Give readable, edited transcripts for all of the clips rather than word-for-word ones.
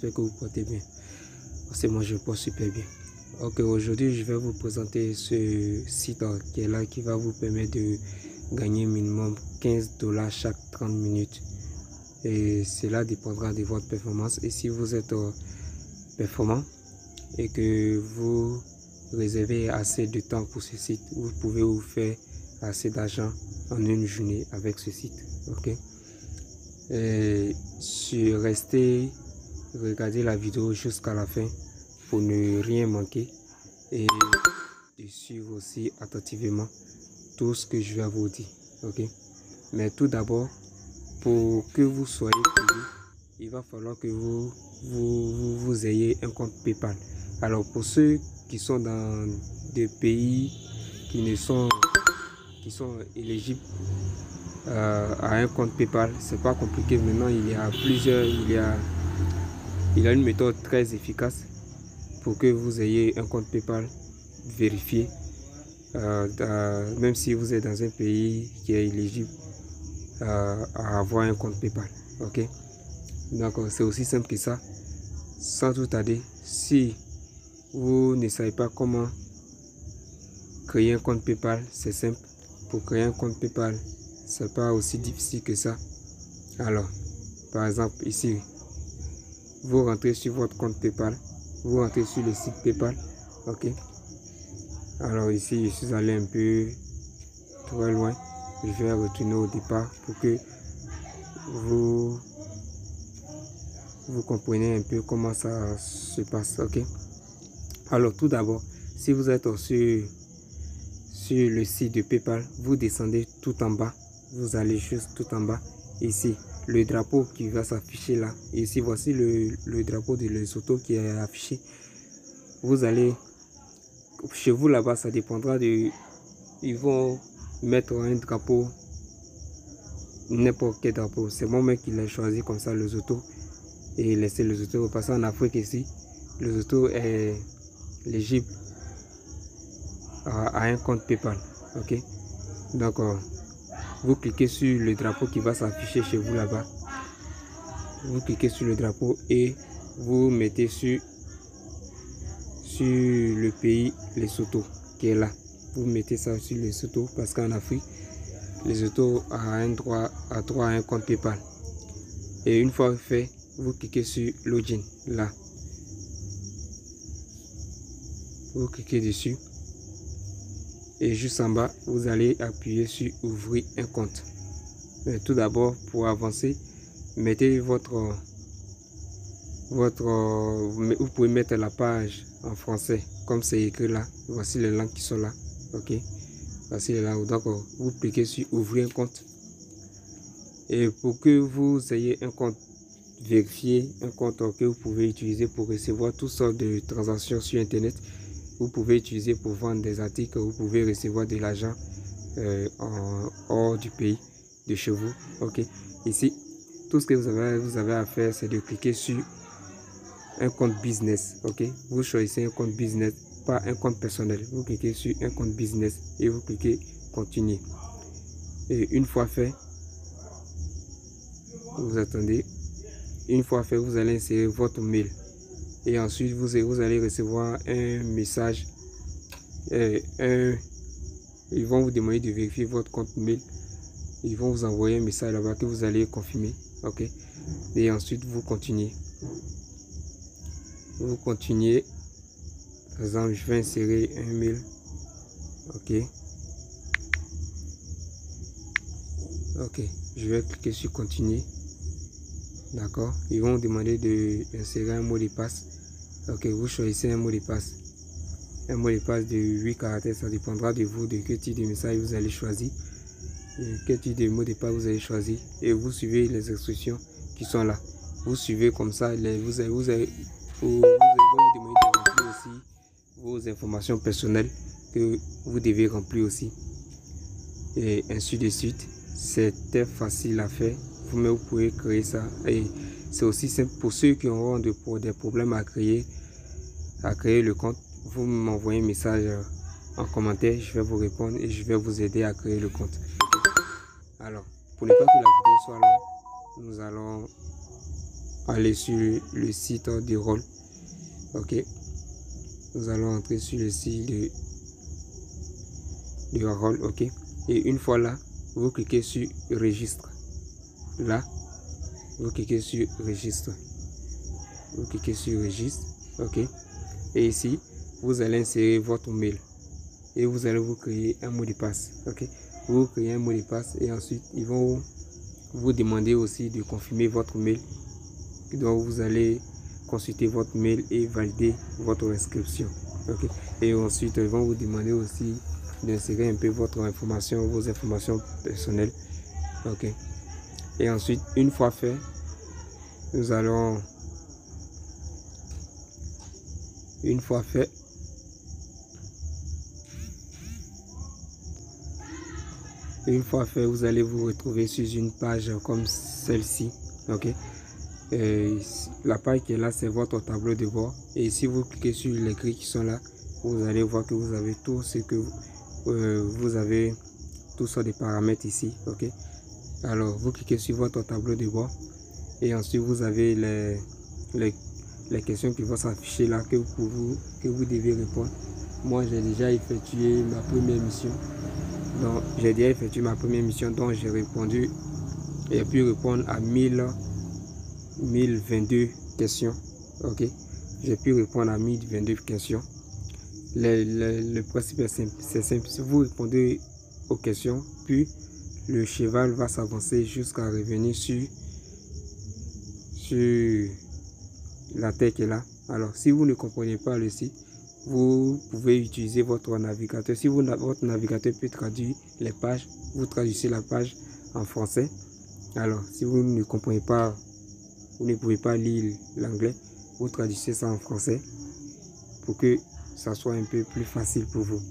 j'espère que vous portez bien. Parce que moi je porte super bien. Ok, aujourd'hui je vais vous présenter ce site qui est là, qui va vous permettre de gagner minimum $15 chaque 30 minutes. Et cela dépendra de votre performance. Et si vous êtes performant et que vous réservez assez de temps pour ce site, vous pouvez vous faire assez d'argent en une journée avec ce site. Ok, et restez, regardez la vidéo jusqu'à la fin pour ne rien manquer et de suivre aussi attentivement tout ce que je vais vous dire. Ok, mais tout d'abord, pour que vous soyez payé, il va falloir que vous ayez un compte PayPal. Alors pour ceux qui sont dans des pays qui sont éligibles à un compte PayPal, c'est pas compliqué. Maintenant il y a une méthode très efficace pour que vous ayez un compte PayPal vérifié, même si vous êtes dans un pays qui est éligible à avoir un compte PayPal. Ok, donc c'est aussi simple que ça. Sans tout tarder, si vous ne savez pas comment créer un compte PayPal, c'est simple. Pour créer un compte PayPal, c'est pas aussi difficile que ça. Alors, par exemple, ici, vous rentrez sur votre compte PayPal, vous rentrez sur le site PayPal. Ok, alors ici, je suis allé un peu trop loin. Je vais retourner au départ pour que vous comprenez un peu comment ça se passe. Ok, alors tout d'abord, si vous êtes sur le site de PayPal, vous descendez tout en bas, vous allez juste tout en bas, ici le drapeau qui va s'afficher là, ici voici le drapeau de Lesotho qui est affiché. Vous allez chez vous là-bas, ça dépendra de, ils vont mettre un drapeau, n'importe quel drapeau. C'est moi-même qui l'ai choisi comme ça, Lesotho, et laisser Lesotho. Parce qu'en Afrique ici, Lesotho est éligible à un compte PayPal. Ok, donc vous cliquez sur le drapeau qui va s'afficher chez vous là-bas. Vous cliquez sur le drapeau et vous mettez sur le pays Lesotho qui est là. Vous mettez ça sur Lesotho parce qu'en Afrique, Lesotho a droit à un compte PayPal. Et une fois fait, vous cliquez sur Login là. Vous cliquez dessus. Et juste en bas, vous allez appuyer sur ouvrir un compte. Mais tout d'abord, pour avancer, mettez vous pouvez mettre la page en français comme c'est écrit là. Voici les langues qui sont là. Ok, voici les langues. Donc vous cliquez sur ouvrir un compte. Et pour que vous ayez un compte vérifié, un compte que vous pouvez utiliser pour recevoir toutes sortes de transactions sur internet, vous pouvez utiliser pour vendre des articles, vous pouvez recevoir de l'argent hors du pays, de chez vous. Ok, ici, tout ce que vous avez à faire, c'est de cliquer sur un compte business. Ok, vous choisissez un compte business, pas un compte personnel. Vous cliquez sur un compte business et vous cliquez continuer. Et une fois fait, vous attendez. Une fois fait, vous allez insérer votre mail. Et ensuite, vous allez recevoir un message. Ils vont vous demander de vérifier votre compte mail. Ils vont vous envoyer un message là-bas que vous allez confirmer. Ok. Et ensuite, vous continuez. Vous continuez. Par exemple, je vais insérer un mail. Ok. Ok. Je vais cliquer sur continuer. D'accord. Ils vont vous demander d'insérer un mot de passe. Ok. Vous choisissez un mot de passe. Un mot de passe de 8 caractères. Ça dépendra de vous, de quel type de message vous allez choisir. Et quel type de mot de passe vous allez choisir. Et vous suivez les instructions qui sont là. Vous suivez comme ça. Vous allez vous demander de remplir aussi vos informations personnelles que vous devez remplir aussi. Et ainsi de suite. C'était facile à faire. Vous pouvez créer ça. Et c'est aussi simple pour ceux qui auront des problèmes à créer le compte. Vous m'envoyez un message en commentaire. Je vais vous répondre et je vais vous aider à créer le compte. Alors, pour ne pas que la vidéo soit longue, nous allons aller sur le site de Roll. Ok, nous allons entrer sur le site de Roll. Ok, et une fois là, vous cliquez sur registre. Là, vous cliquez sur registre. Vous cliquez sur registre. Ok, et ici vous allez insérer votre mail et vous allez vous créer un mot de passe. Ok, vous créez un mot de passe et ensuite ils vont vous demander aussi de confirmer votre mail. Donc vous allez consulter votre mail et valider votre inscription. Ok, et ensuite ils vont vous demander aussi d'insérer un peu votre information, vos informations personnelles. Ok, et ensuite une fois fait, nous allons une fois fait vous allez vous retrouver sur une page comme celle-ci. Ok, la page qui est là, c'est votre tableau de bord, et si vous cliquez sur les grilles qui sont là, vous allez voir que vous avez tout ce que vous avez, tout ça des paramètres ici. Ok, alors vous cliquez sur votre tableau de bord et ensuite vous avez les questions qui vont s'afficher là que vous devez répondre. Moi j'ai déjà effectué ma première mission, donc j'ai répondu et pu répondre à 1022 questions. Ok, j'ai pu répondre à 1022 questions. Le principe est simple, c'est simple. Si vous répondez aux questions, puis le cheval va s'avancer jusqu'à revenir sur la terre qui est là. Alors si vous ne comprenez pas le site, vous pouvez utiliser votre navigateur. Si votre navigateur peut traduire les pages, vous traduisez la page en français. Alors si vous ne comprenez pas, vous ne pouvez pas lire l'anglais, vous traduisez ça en français pour que ça soit un peu plus facile pour vous.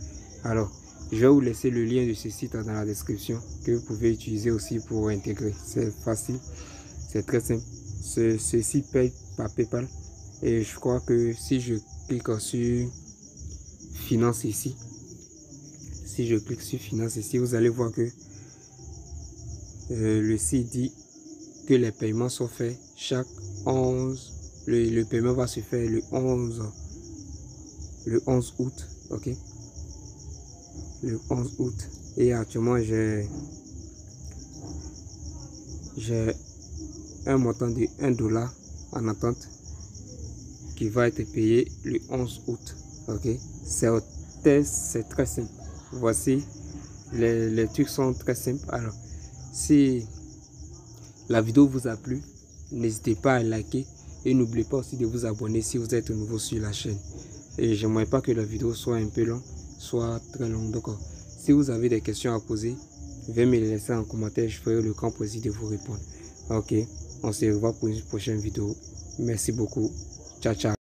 Alors je vais vous laisser le lien de ce site dans la description que vous pouvez utiliser aussi pour intégrer. C'est facile, c'est très simple. Ceci paye par PayPal et je crois que si je clique sur finance ici, vous allez voir que le site dit que les paiements sont faits chaque 11. Le paiement va se faire le 11 août. Ok, le 11 août, et actuellement j'ai un montant de $1 en attente qui va être payé le 11 août. Ok, c'est très simple. Voici les trucs sont très simples. Alors si la vidéo vous a plu, n'hésitez pas à liker et n'oubliez pas aussi de vous abonner si vous êtes nouveau sur la chaîne. Et j'aimerais pas que la vidéo soit un peu longue, soit très longue. Donc si vous avez des questions à poser, veuillez me les laisser en commentaire, je ferai le grand plaisir de vous répondre. Ok, on se revoit pour une prochaine vidéo. Merci beaucoup. Ciao, ciao.